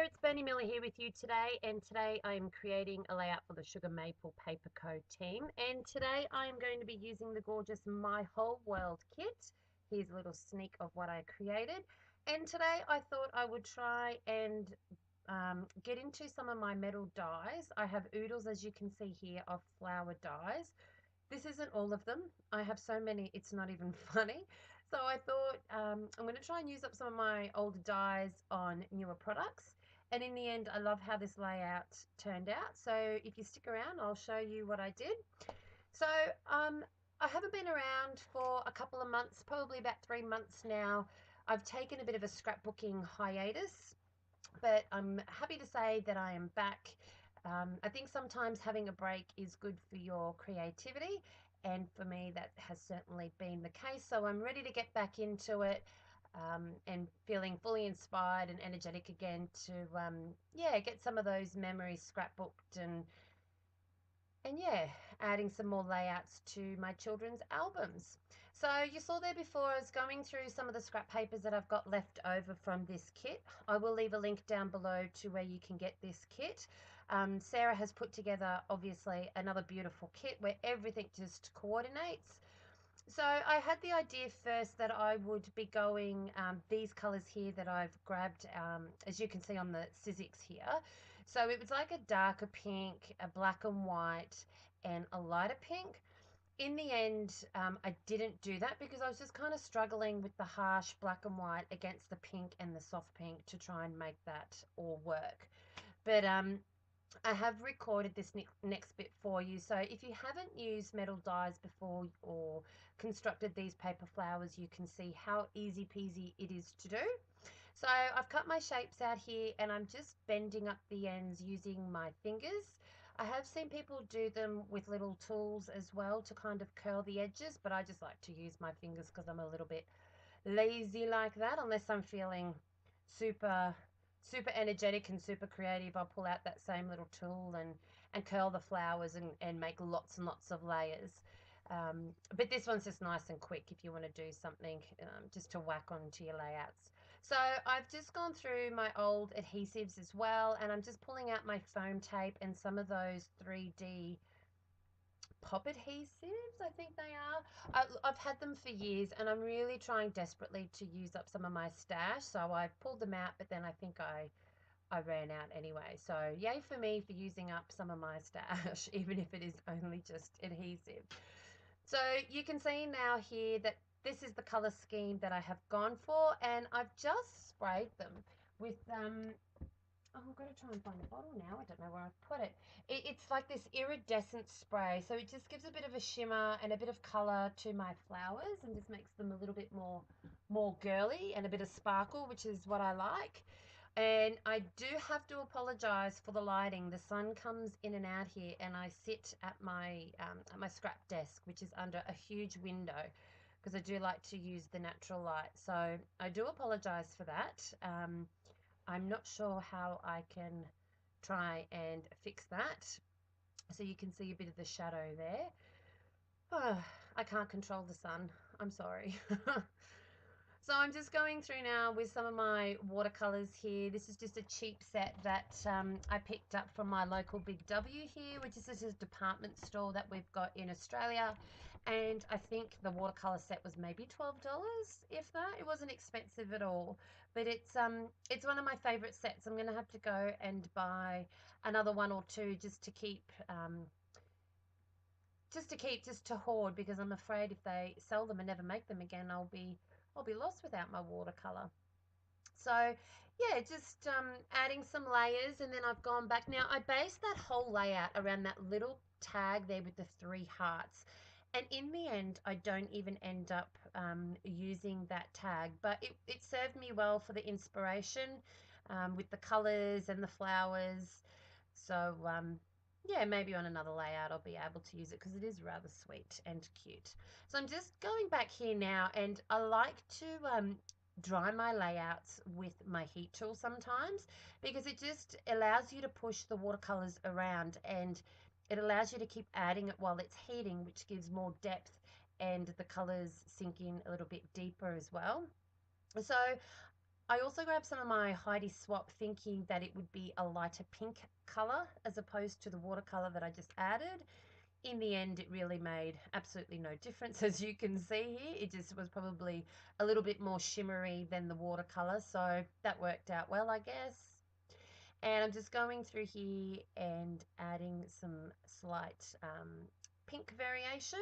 it's BerniiMiller here with you today, and today I'm creating a layout for the Sugar Maple Paper Co team, and today I'm going to be using the gorgeous My Whole World kit. Here's a little sneak of what I created, and today I thought I would try and get into some of my metal dies. I have oodles, as you can see here, of flower dies. This isn't all of them. I have so many, it's not even funny. So I thought I'm going to try and use up some of my older dies on newer products. And in the end, I love how this layout turned out. So if you stick around, I'll show you what I did. So I haven't been around for a couple of months, probably about 3 months now. I've taken a bit of a scrapbooking hiatus, but I'm happy to say that I am back. I think sometimes having a break is good for your creativity, and for me, that has certainly been the case. So I'm ready to get back into it, and feeling fully inspired and energetic again to, yeah, get some of those memories scrapbooked and yeah, adding some more layouts to my children's albums. So you saw there before I was going through some of the scrap papers that I've got left over from this kit. I will leave a link down below to where you can get this kit. Sarah has put together obviously another beautiful kit where everything just coordinates. So I had the idea first that I would be going these colors here that I've grabbed, as you can see on the Sizzix here. So it was like a darker pink, a black and white, and a lighter pink. In the end, I didn't do that because I was just kind of struggling with the harsh black and white against the pink and the soft pink to try and make that all work. But I have recorded this next bit for you. So if you haven't used metal dies before or constructed these paper flowers, you can see how easy peasy it is to do. So I've cut my shapes out here and I'm just bending up the ends using my fingers. I have seen people do them with little tools as well to kind of curl the edges, but I just like to use my fingers because I'm a little bit lazy like that. Unless I'm feeling super super energetic and super creative, I'll pull out that same little tool and curl the flowers and make lots and lots of layers. But this one's just nice and quick if you want to do something just to whack onto your layouts. So I've just gone through my old adhesives as well, and I'm just pulling out my foam tape and some of those 3D pop adhesives, I think they are. I've had them for years and I'm really trying desperately to use up some of my stash. So I pulled them out, but then I think I ran out anyway. So yay for me for using up some of my stash, even if it is only just adhesive. So you can see now here that this is the color scheme that I have gone for, and I've just sprayed them with oh, I've got to try and find the bottle now. I don't know where I've put it. It's like this iridescent spray. So it just gives a bit of a shimmer and a bit of colour to my flowers and just makes them a little bit more girly and a bit of sparkle, which is what I like. And I do have to apologise for the lighting. The sun comes in and out here, and I sit at my scrap desk, which is under a huge window, because I do like to use the natural light. So I do apologise for that. I'm not sure how I can try and fix that. So you can see a bit of the shadow there. Oh, I can't control the sun. I'm sorry. So I'm just going through now with some of my watercolors here. This is just a cheap set that I picked up from my local Big W here, which is just a department store that we've got in Australia. And I think the watercolor set was maybe $12, if that. It wasn't expensive at all. But it's one of my favorite sets. I'm going to have to go and buy another one or two just to keep just to hoard, because I'm afraid if they sell them and never make them again, I'll be lost without my watercolor. So yeah, just adding some layers, and then I've gone back. Now I based that whole layout around that little tag there with the 3 hearts, and in the end I don't even end up using that tag, but it served me well for the inspiration with the colors and the flowers. So yeah, maybe on another layout I'll be able to use it because it is rather sweet and cute. So I'm just going back here now, and I like to dry my layouts with my heat tool sometimes, because it just allows you to push the watercolors around, and it allows you to keep adding it while it's heating, which gives more depth and the colors sink in a little bit deeper as well. So I also grabbed some of my Heidi Swap thinking that it would be a lighter pink color as opposed to the watercolor that I just added. In the end, it really made absolutely no difference, as you can see here. It just was probably a little bit more shimmery than the watercolor, so that worked out well, I guess. And I'm just going through here and adding some slight pink variation.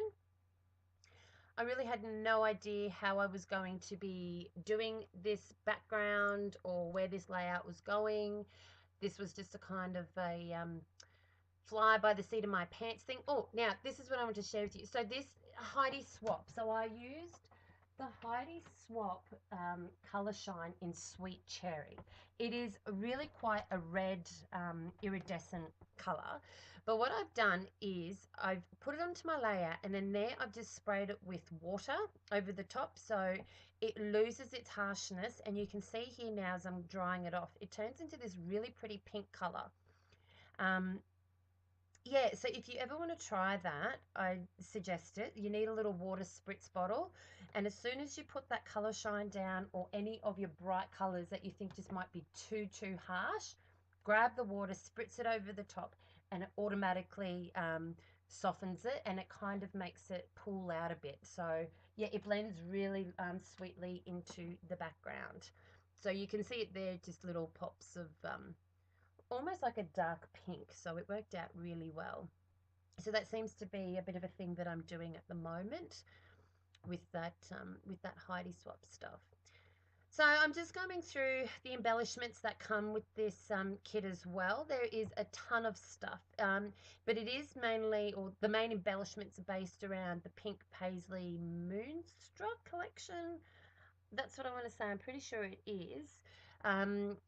I really had no idea how I was going to be doing this background or where this layout was going. This was just a kind of a fly by the seat of my pants thing. Oh, now this is what I want to share with you. So this Heidi Swap. So I used the Heidi Swap Color Shine in Sweet Cherry. It is really quite a red iridescent color. But what I've done is I've put it onto my layer and then there I've just sprayed it with water over the top so it loses its harshness, and you can see here now as I'm drying it off, it turns into this really pretty pink color. Um, yeah, so if you ever want to try that, I suggest it. You need a little water spritz bottle, and as soon as you put that color shine down or any of your bright colors that you think just might be too harsh, grab the water, spritz it over the top, and it automatically softens it, and it kind of makes it pull out a bit. So yeah, it blends really sweetly into the background. So you can see it there, just little pops of almost like a dark pink, so it worked out really well. So that seems to be a bit of a thing that I'm doing at the moment with that Heidi Swap stuff. So I'm just going through the embellishments that come with this kit as well. There is a ton of stuff, but it is mainly, or the main embellishments are based around the Pink Paisley Moonstruck collection. That's what I want to say. I'm pretty sure it is.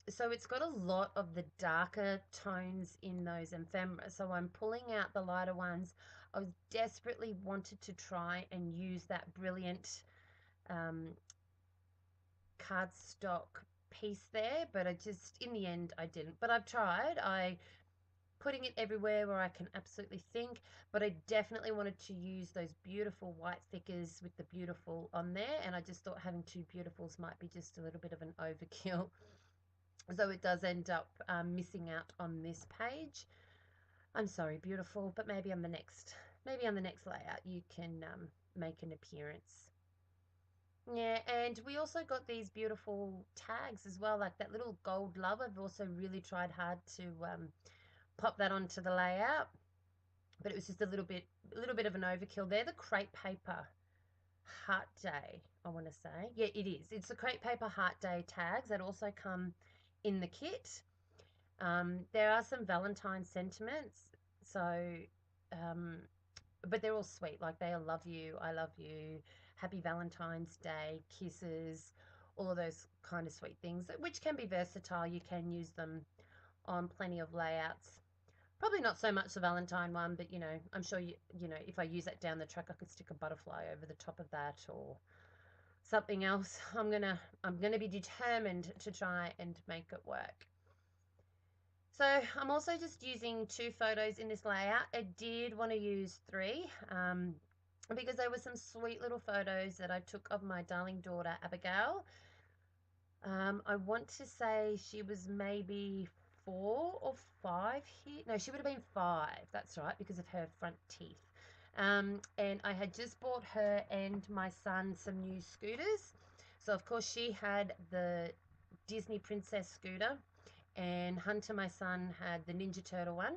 So it's got a lot of the darker tones in those ephemera. So I'm pulling out the lighter ones. I was desperately wanted to try and use that brilliant um, cardstock piece there, but I just, in the end, I didn't. But I've tried. I putting it everywhere where I can absolutely think, but I definitely wanted to use those beautiful white thickers with the beautiful on there, and I just thought having two beautifuls might be just a little bit of an overkill. So it does end up missing out on this page. I'm sorry, beautiful, but maybe on the next layout you can make an appearance. Yeah, and we also got these beautiful tags as well, like that little gold love. I've also really tried hard to pop that onto the layout, but it was just a little bit of an overkill. They're the crepe paper heart day, I want to say. Yeah, it is. It's the crepe paper heart day tags that also come in the kit. There are some Valentine sentiments, so um, but they're all sweet. Like they are love you, I love you, happy Valentine's Day, kisses, all of those kind of sweet things, which can be versatile. You can use them on plenty of layouts. Probably not so much the Valentine one, but I'm sure you know, if I use that down the track, I could stick a butterfly over the top of that or something else. I'm gonna be determined to try and make it work. So I'm also just using 2 photos in this layout. I did want to use 3 because there were some sweet little photos that I took of my darling daughter Abigail. I want to say she was maybe 4 or 5 here. No, she would have been 5. That's right, because of her front teeth. And I had just bought her and my son some new scooters. So, of course, she had the Disney Princess scooter, and Hunter, my son, had the Ninja Turtle one.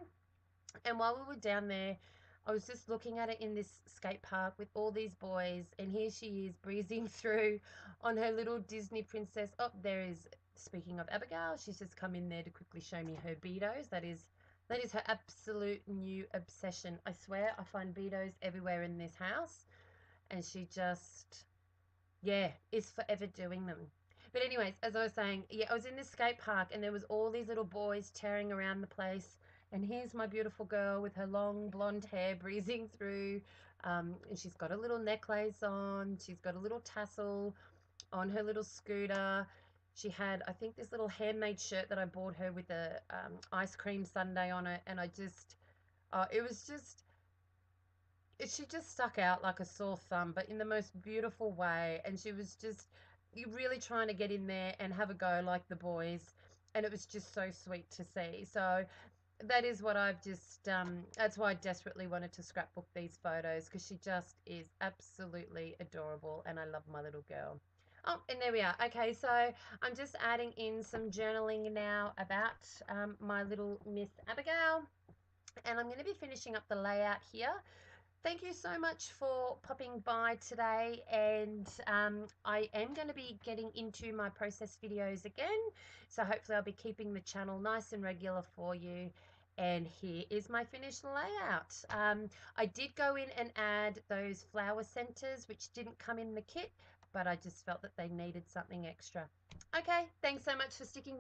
And while we were down there, I was just looking at it in this skate park with all these boys, and here she is breezing through on her little Disney princess. Oh, there is, speaking of Abigail, she's just come in there to quickly show me her Beatos. That is her absolute new obsession. I swear I find Beatos everywhere in this house, and she just, yeah, is forever doing them. But anyways, as I was saying, yeah, I was in this skate park and there was all these little boys tearing around the place. And here's my beautiful girl with her long blonde hair breezing through. And she's got a little necklace on. She's got a little tassel on her little scooter. She had, I think, this little handmade shirt that I bought her with a ice cream sundae on it. And I just, it was just, she just stuck out like a sore thumb, but in the most beautiful way. And she was just you're really trying to get in there and have a go like the boys, and it was just so sweet to see. So that is what I've just that's why I desperately wanted to scrapbook these photos, because she just is absolutely adorable and I love my little girl. Oh, and there we are. Okay, so I'm just adding in some journaling now about my little Miss Abigail, and I'm going to be finishing up the layout here. Thank you so much for popping by today, and I am going to be getting into my process videos again, so hopefully I'll be keeping the channel nice and regular for you. And here is my finished layout. I did go in and add those flower centers which didn't come in the kit, but I just felt that they needed something extra. Okay, thanks so much for sticking